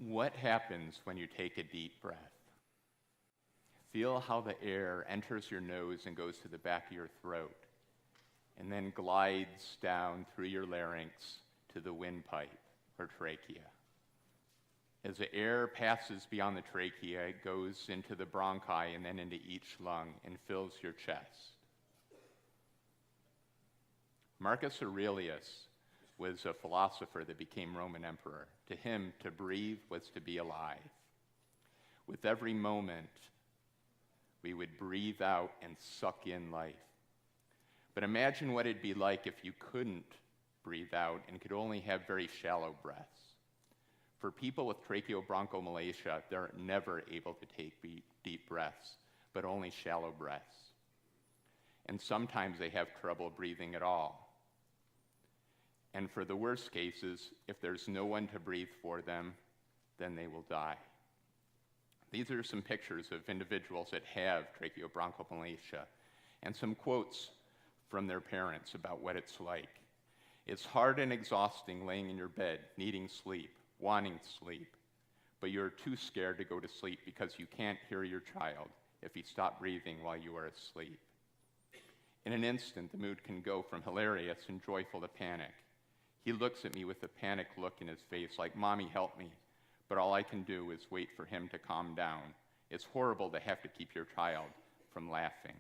What happens when you take a deep breath? Feel how the air enters your nose and goes to the back of your throat, and then glides down through your larynx to the windpipe or trachea. As the air passes beyond the trachea, it goes into the bronchi and then into each lung and fills your chest. Marcus Aurelius was a philosopher that became Roman emperor. To him, to breathe was to be alive. With every moment, we would breathe out and suck in life. But imagine what it'd be like if you couldn't breathe out and could only have very shallow breaths. For people with Tracheobronchomalacia, they're never able to take deep breaths, but only shallow breaths. And sometimes they have trouble breathing at all. And for the worst cases, if there's no one to breathe for them, then they will die. These are some pictures of individuals that have Tracheobronchomalacia and some quotes from their parents about what it's like. It's hard and exhausting laying in your bed, needing sleep, wanting sleep, but you're too scared to go to sleep because you can't hear your child if he stopped breathing while you are asleep. In an instant, the mood can go from hilarious and joyful to panic. He looks at me with a panicked look in his face like, "Mommy, help me." But all I can do is wait for him to calm down. It's horrible to have to keep your child from laughing.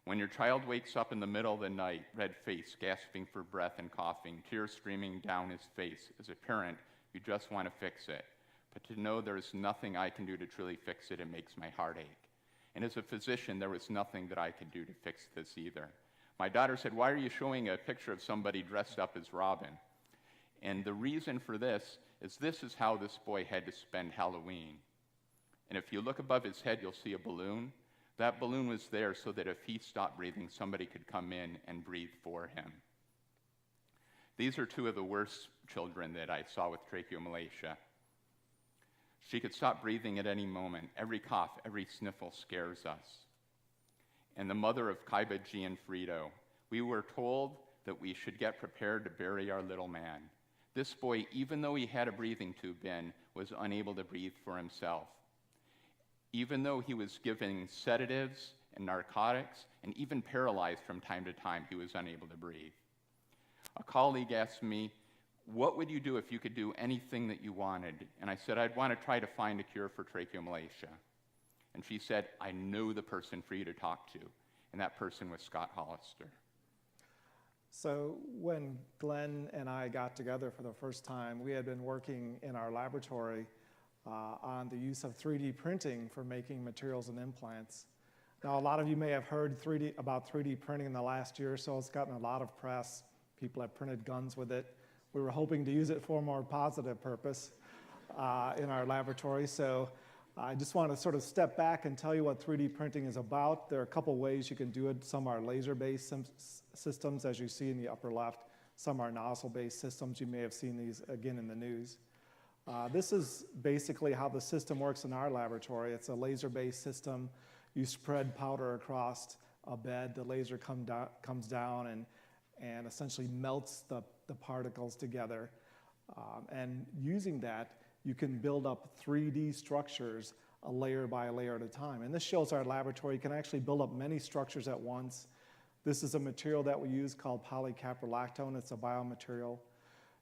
When your child wakes up in the middle of the night, red-faced, gasping for breath and coughing, tears streaming down his face, as a parent, you just want to fix it. But to know there's nothing I can do to truly fix it, it makes my heart ache. And as a physician, there was nothing that I could do to fix this either. My daughter said, "Why are you showing a picture of somebody dressed up as Robin?" And the reason for this is how this boy had to spend Halloween. And if you look above his head, you'll see a balloon. That balloon was there so that if he stopped breathing, somebody could come in and breathe for him. These are two of the worst children that I saw with tracheomalacia. She could stop breathing at any moment. Every cough, every sniffle scares us. And the mother of Kaiba, G, and Frito, we were told that we should get prepared to bury our little man. This boy, even though he had a breathing tube in, was unable to breathe for himself. Even though he was given sedatives and narcotics, and even paralyzed from time to time, he was unable to breathe. A colleague asked me, "What would you do if you could do anything that you wanted?" And I said, "I'd want to try to find a cure for tracheomalacia." And she said, "I know the person for you to talk to." And that person was Scott Hollister. So when Glenn and I got together for the first time, we had been working in our laboratory on the use of 3D printing for making materials and implants. Now, a lot of you may have heard about 3D printing in the last year or so. It's gotten a lot of press. People have printed guns with it. We were hoping to use it for a more positive purpose in our laboratory. So I just want to sort of step back and tell you what 3D printing is about. There are a couple ways you can do it. Some are laser-based systems, as you see in the upper left. Some are nozzle-based systems. You may have seen these again in the news. This is basically how the system works in our laboratory. It's a laser-based system. You spread powder across a bed. The laser comes down and essentially melts the particles together. And using that, you can build up 3D structures a layer by layer at a time. And this shows our laboratory. You can actually build up many structures at once. This is a material that we use called polycaprolactone. It's a biomaterial.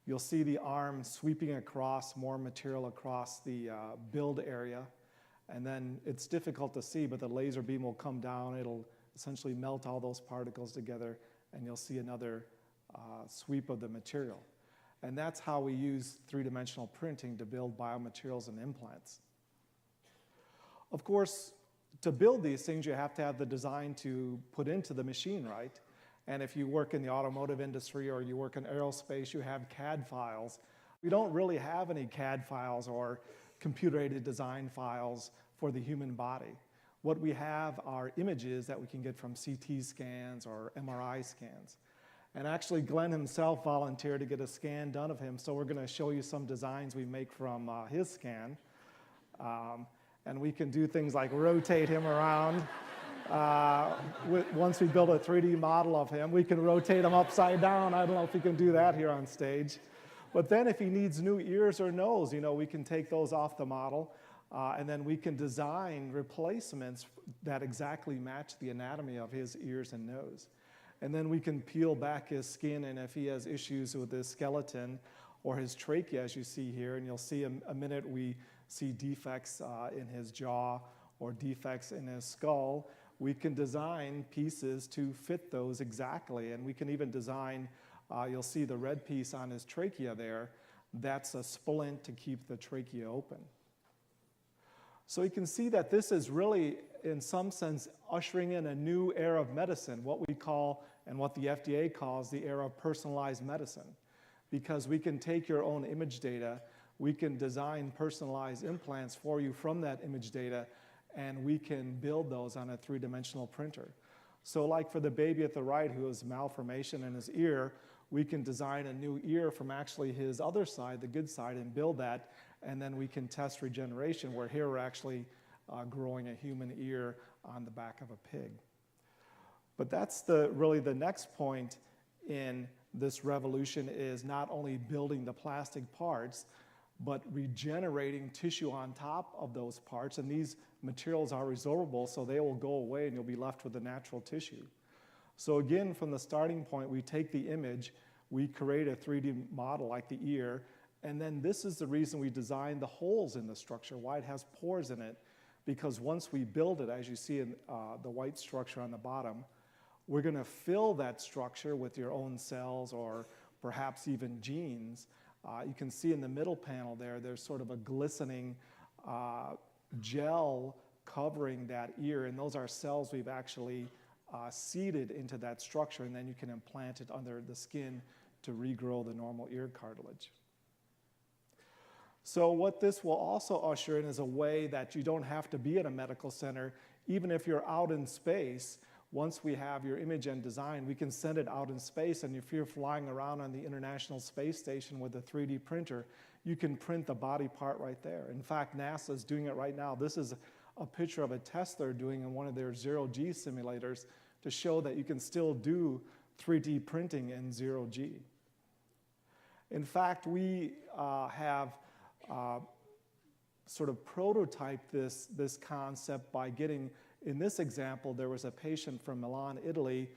You'll see the arm sweeping across more material across the build area. And then it's difficult to see, but the laser beam will come down. It'll essentially melt all those particles together, and you'll see another sweep of the material. And that's how we use three-dimensional printing to build biomaterials and implants. Of course, to build these things, you have to have the design to put into the machine, right? And if you work in the automotive industry or you work in aerospace, you have CAD files. We don't really have any CAD files or computer-aided design files for the human body. What we have are images that we can get from CT scans or MRI scans. And actually, Glenn himself volunteered to get a scan done of him, so we're going to show you some designs we make from his scan. And we can do things like rotate him around. Once we build a 3D model of him, we can rotate him upside down. I don't know if we can do that here on stage. But then if he needs new ears or nose, we can take those off the model, and then we can design replacements that exactly match the anatomy of his ears and nose. And then we can peel back his skin, and if he has issues with his skeleton or his trachea, as you see here, and you'll see a minute we see defects in his jaw or defects in his skull, we can design pieces to fit those exactly. And we can even design, you'll see the red piece on his trachea there, that's a splint to keep the trachea open. So you can see that this is really, in some sense, ushering in a new era of medicine, what we call, and what the FDA calls, the era of personalized medicine. Because we can take your own image data, we can design personalized implants for you from that image data, and we can build those on a three-dimensional printer. So like for the baby at the right who has malformation in his ear, we can design a new ear from actually his other side, the good side, and build that, and then we can test regeneration, where here we're actually growing a human ear on the back of a pig. But that's really the next point in this revolution, is not only building the plastic parts, but regenerating tissue on top of those parts. And these materials are resorbable, so they will go away and you'll be left with the natural tissue. So again, from the starting point, we take the image, we create a 3D model like the ear, and then this is the reason we designed the holes in the structure, why it has pores in it, because once we build it, as you see in the white structure on the bottom, we're going to fill that structure with your own cells or perhaps even genes. You can see in the middle panel there, there's sort of a glistening gel covering that ear, and those are cells we've actually seeded into that structure, and then you can implant it under the skin to regrow the normal ear cartilage. So what this will also usher in is a way that you don't have to be at a medical center. Even if you're out in space, once we have your image and design, we can send it out in space, and if you're flying around on the International Space Station with a 3D printer, you can print the body part right there. In fact, NASA is doing it right now. This is a picture of a test they're doing in one of their zero-G simulators to show that you can still do 3D printing in zero-G. In fact, we have sort of prototyped this concept by getting, in this example, there was a patient from Milan, Italy,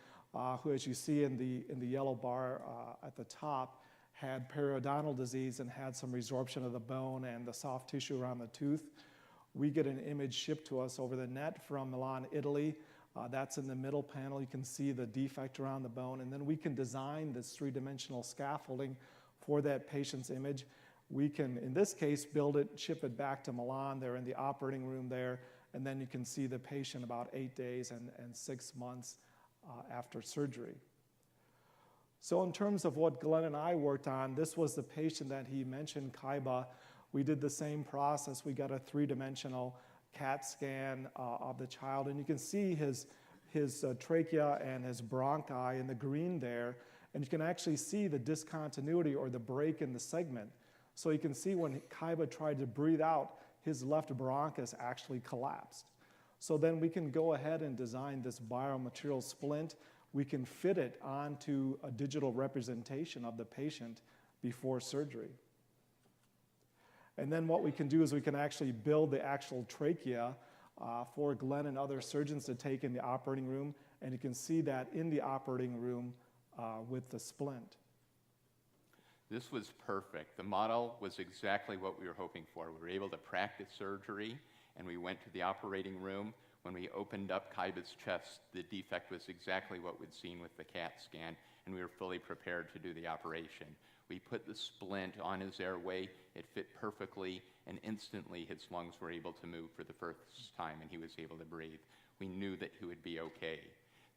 who, as you see in the yellow bar at the top, had periodontal disease and had some resorption of the bone and the soft tissue around the tooth. We get an image shipped to us over the net from Milan, Italy. That's in the middle panel. You can see the defect around the bone, and then we can design this three-dimensional scaffolding for that patient's image. We can, in this case, build it, ship it back to Milan. They're in the operating room there, and then you can see the patient about 8 days and 6 months after surgery. So in terms of what Glenn and I worked on, this was the patient that he mentioned, Kaiba. We did the same process. We got a three-dimensional CAT scan of the child, and you can see his trachea and his bronchi in the green there, and you can actually see the discontinuity or the break in the segment. So you can see when Kaiba tried to breathe out, his left bronchus actually collapsed. So then we can go ahead and design this biomaterial splint. We can fit it onto a digital representation of the patient before surgery. And then what we can do is we can actually build the actual trachea for Glenn and other surgeons to take in the operating room, and you can see that in the operating room with the splint. This was perfect. The model was exactly what we were hoping for. We were able to practice surgery, and we went to the operating room. When we opened up Kaiba's chest, the defect was exactly what we'd seen with the CAT scan, and we were fully prepared to do the operation. We put the splint on his airway, it fit perfectly, and instantly his lungs were able to move for the first time, and he was able to breathe. We knew that he would be okay.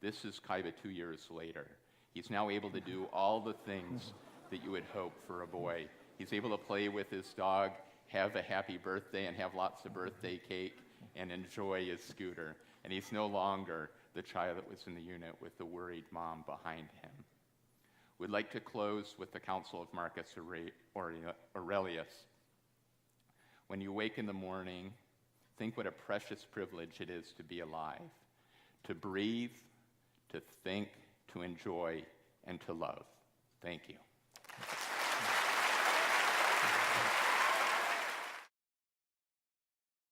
This is Kaiba 2 years later. He's now able to do all the things that you would hope for a boy. He's able to play with his dog, have a happy birthday, and have lots of birthday cake, and enjoy his scooter. And he's no longer the child that was in the unit with the worried mom behind him. We'd like to close with the counsel of Marcus Aurelius. When you wake in the morning, think what a precious privilege it is to be alive, to breathe, to think, to enjoy, and to love. Thank you.